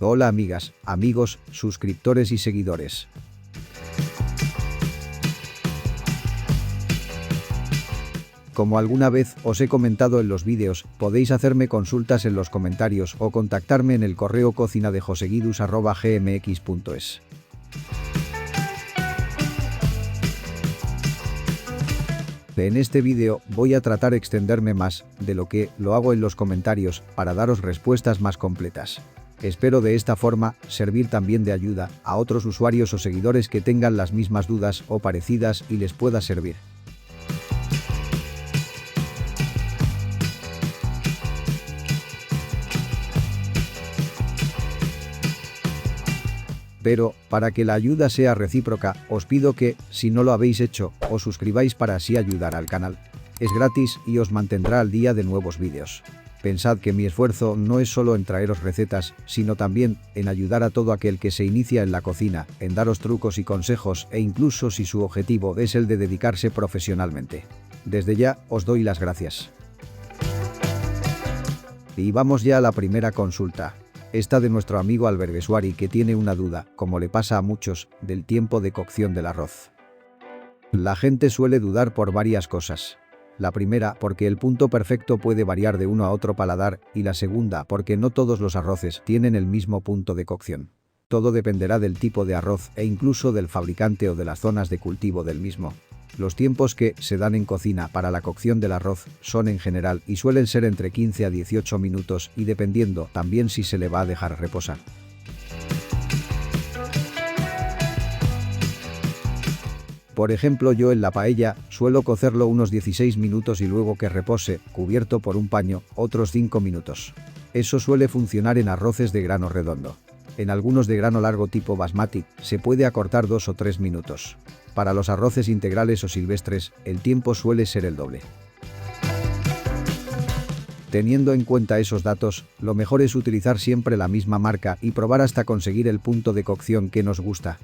Hola amigas, amigos, suscriptores y seguidores. Como alguna vez os he comentado en los vídeos, podéis hacerme consultas en los comentarios o contactarme en el correo cocinadejoseguidus@gmx.es. En este vídeo voy a tratar extenderme más de lo que lo hago en los comentarios para daros respuestas más completas. Espero de esta forma servir también de ayuda a otros usuarios o seguidores que tengan las mismas dudas o parecidas y les pueda servir. Pero, para que la ayuda sea recíproca, os pido que, si no lo habéis hecho, os suscribáis para así ayudar al canal. Es gratis y os mantendrá al día de nuevos vídeos. Pensad que mi esfuerzo no es solo en traeros recetas, sino también en ayudar a todo aquel que se inicia en la cocina, en daros trucos y consejos e incluso si su objetivo es el de dedicarse profesionalmente. Desde ya, os doy las gracias. Y vamos ya a la primera consulta. Esta de nuestro amigo Alberguesuari, que tiene una duda, como le pasa a muchos, del tiempo de cocción del arroz. La gente suele dudar por varias cosas. La primera, porque el punto perfecto puede variar de uno a otro paladar, y la segunda, porque no todos los arroces tienen el mismo punto de cocción. Todo dependerá del tipo de arroz e incluso del fabricante o de las zonas de cultivo del mismo. Los tiempos que se dan en cocina para la cocción del arroz son en general y suelen ser entre 15 a 18 minutos y dependiendo también si se le va a dejar reposar. Por ejemplo, yo en la paella suelo cocerlo unos 16 minutos y luego que repose, cubierto por un paño, otros 5 minutos. Eso suele funcionar en arroces de grano redondo. En algunos de grano largo tipo basmati se puede acortar 2 o 3 minutos. Para los arroces integrales o silvestres, el tiempo suele ser el doble. Teniendo en cuenta esos datos, lo mejor es utilizar siempre la misma marca y probar hasta conseguir el punto de cocción que nos gusta.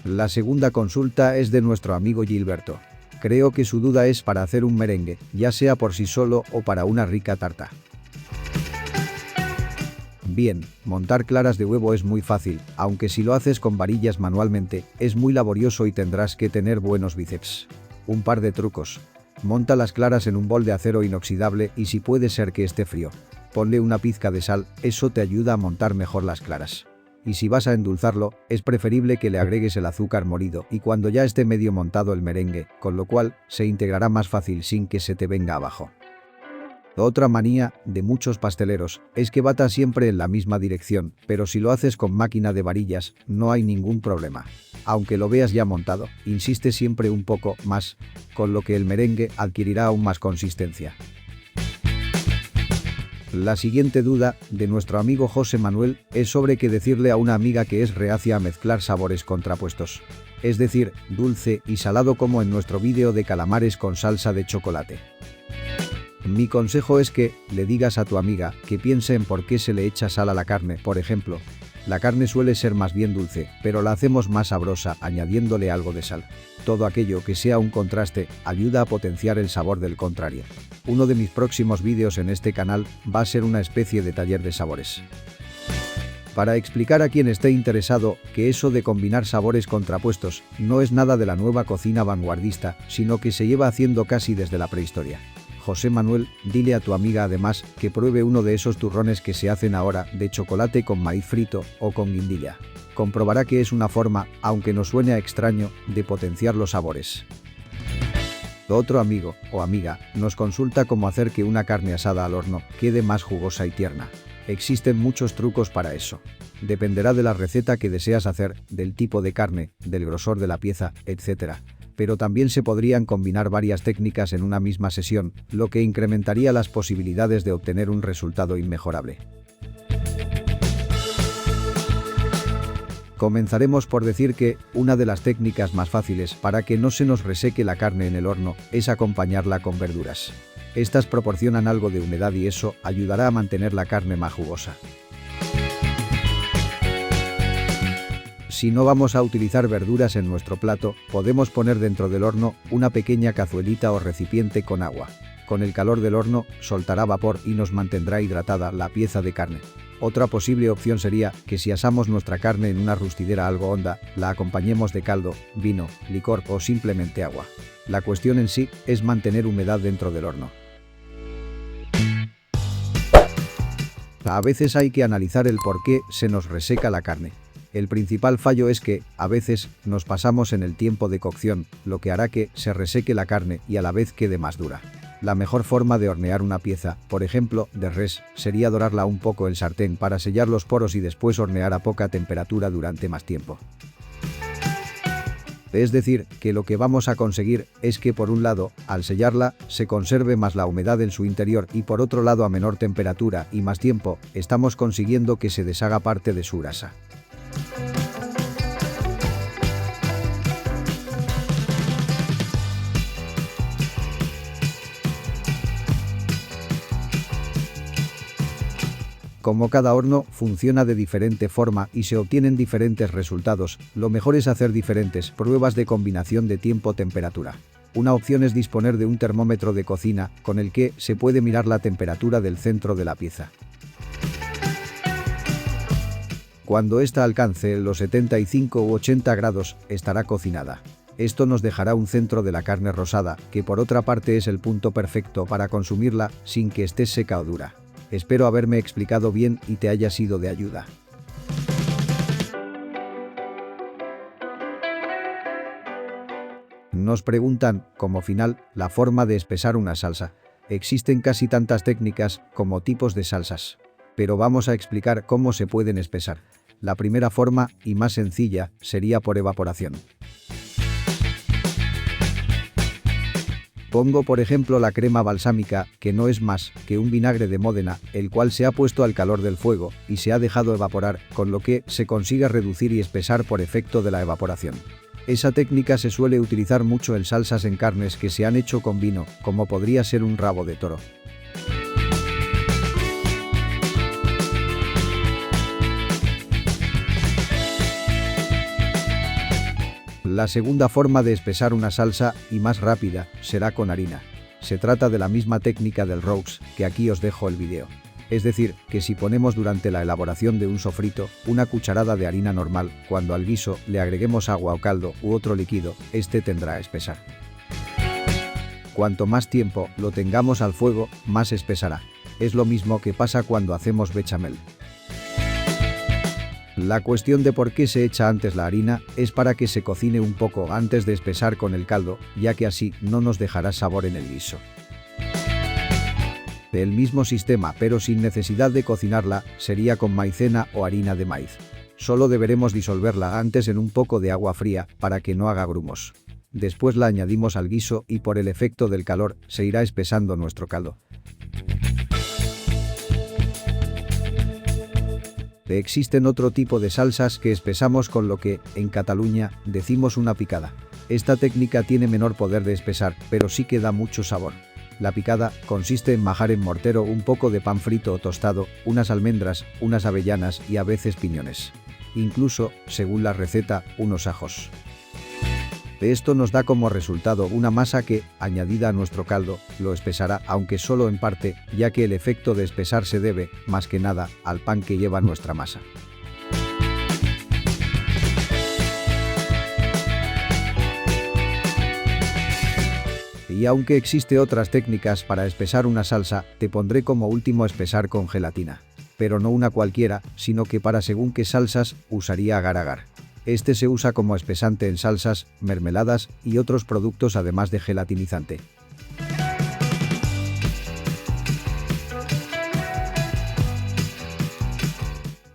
La segunda consulta es de nuestro amigo Gilberto. Creo que su duda es para hacer un merengue, ya sea por sí solo o para una rica tarta. Bien, montar claras de huevo es muy fácil, aunque si lo haces con varillas manualmente, es muy laborioso y tendrás que tener buenos bíceps. Un par de trucos. Monta las claras en un bol de acero inoxidable y si puede ser que esté frío. Ponle una pizca de sal, eso te ayuda a montar mejor las claras. Y si vas a endulzarlo, es preferible que le agregues el azúcar molido y cuando ya esté medio montado el merengue, con lo cual se integrará más fácil sin que se te venga abajo. Otra manía de muchos pasteleros es que bata siempre en la misma dirección, pero si lo haces con máquina de varillas, no hay ningún problema. Aunque lo veas ya montado, insiste siempre un poco más, con lo que el merengue adquirirá aún más consistencia. La siguiente duda, de nuestro amigo José Manuel, es sobre qué decirle a una amiga que es reacia a mezclar sabores contrapuestos. Es decir, dulce y salado como en nuestro vídeo de calamares con salsa de chocolate. Mi consejo es que le digas a tu amiga que piense en por qué se le echa sal a la carne, por ejemplo. La carne suele ser más bien dulce, pero la hacemos más sabrosa añadiéndole algo de sal. Todo aquello que sea un contraste ayuda a potenciar el sabor del contrario. Uno de mis próximos vídeos en este canal va a ser una especie de taller de sabores. Para explicar a quien esté interesado que eso de combinar sabores contrapuestos no es nada de la nueva cocina vanguardista, sino que se lleva haciendo casi desde la prehistoria. José Manuel, dile a tu amiga además que pruebe uno de esos turrones que se hacen ahora de chocolate con maíz frito o con guindilla. Comprobará que es una forma, aunque nos suene a extraño, de potenciar los sabores. Otro amigo o amiga nos consulta cómo hacer que una carne asada al horno quede más jugosa y tierna. Existen muchos trucos para eso. Dependerá de la receta que deseas hacer, del tipo de carne, del grosor de la pieza, etc. Pero también se podrían combinar varias técnicas en una misma sesión, lo que incrementaría las posibilidades de obtener un resultado inmejorable. Comenzaremos por decir que una de las técnicas más fáciles para que no se nos reseque la carne en el horno es acompañarla con verduras. Estas proporcionan algo de humedad y eso ayudará a mantener la carne más jugosa. Si no vamos a utilizar verduras en nuestro plato, podemos poner dentro del horno una pequeña cazuelita o recipiente con agua. Con el calor del horno, soltará vapor y nos mantendrá hidratada la pieza de carne. Otra posible opción sería que si asamos nuestra carne en una rustidera algo honda, la acompañemos de caldo, vino, licor o simplemente agua. La cuestión en sí es mantener humedad dentro del horno. A veces hay que analizar el por qué se nos reseca la carne. El principal fallo es que, a veces, nos pasamos en el tiempo de cocción, lo que hará que se reseque la carne y a la vez quede más dura. La mejor forma de hornear una pieza, por ejemplo, de res, sería dorarla un poco en sartén para sellar los poros y después hornear a poca temperatura durante más tiempo. Es decir, que lo que vamos a conseguir es que por un lado, al sellarla, se conserve más la humedad en su interior y por otro lado a menor temperatura y más tiempo, estamos consiguiendo que se deshaga parte de su grasa. Como cada horno funciona de diferente forma y se obtienen diferentes resultados, lo mejor es hacer diferentes pruebas de combinación de tiempo-temperatura. Una opción es disponer de un termómetro de cocina con el que se puede mirar la temperatura del centro de la pieza. Cuando ésta alcance los 75 u 80 grados, estará cocinada. Esto nos dejará un centro de la carne rosada, que por otra parte es el punto perfecto para consumirla sin que esté seca o dura. Espero haberme explicado bien y te haya sido de ayuda. Nos preguntan, como final, la forma de espesar una salsa. Existen casi tantas técnicas como tipos de salsas. Pero vamos a explicar cómo se pueden espesar. La primera forma, y más sencilla, sería por evaporación. Pongo por ejemplo la crema balsámica, que no es más que un vinagre de Módena, el cual se ha puesto al calor del fuego y se ha dejado evaporar, con lo que se consigue reducir y espesar por efecto de la evaporación. Esa técnica se suele utilizar mucho en salsas en carnes que se han hecho con vino, como podría ser un rabo de toro. La segunda forma de espesar una salsa, y más rápida, será con harina. Se trata de la misma técnica del roux, que aquí os dejo el vídeo. Es decir, que si ponemos durante la elaboración de un sofrito una cucharada de harina normal, cuando al guiso le agreguemos agua o caldo u otro líquido, este tendrá a espesar. Cuanto más tiempo lo tengamos al fuego, más espesará. Es lo mismo que pasa cuando hacemos bechamel. La cuestión de por qué se echa antes la harina es para que se cocine un poco antes de espesar con el caldo, ya que así no nos dejará sabor en el guiso. El mismo sistema, pero sin necesidad de cocinarla, sería con maicena o harina de maíz. Solo deberemos disolverla antes en un poco de agua fría para que no haga grumos. Después la añadimos al guiso y por el efecto del calor se irá espesando nuestro caldo. Existen otro tipo de salsas que espesamos con lo que, en Cataluña, decimos una picada. Esta técnica tiene menor poder de espesar, pero sí que da mucho sabor. La picada consiste en majar en mortero un poco de pan frito o tostado, unas almendras, unas avellanas y a veces piñones. Incluso, según la receta, unos ajos. Esto nos da como resultado una masa que, añadida a nuestro caldo, lo espesará, aunque solo en parte, ya que el efecto de espesar se debe, más que nada, al pan que lleva nuestra masa. Y aunque existe otras técnicas para espesar una salsa, te pondré como último espesar con gelatina. Pero no una cualquiera, sino que para según qué salsas, usaría agar-agar. Este se usa como espesante en salsas, mermeladas y otros productos además de gelatinizante.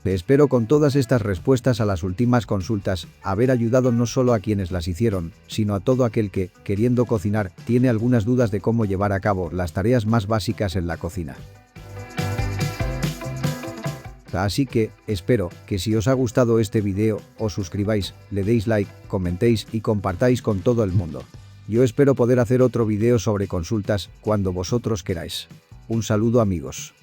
Te espero con todas estas respuestas a las últimas consultas, haber ayudado no solo a quienes las hicieron, sino a todo aquel que, queriendo cocinar, tiene algunas dudas de cómo llevar a cabo las tareas más básicas en la cocina. Así que, espero que si os ha gustado este video, os suscribáis, le deis like, comentéis y compartáis con todo el mundo. Yo espero poder hacer otro video sobre consultas cuando vosotros queráis. Un saludo amigos.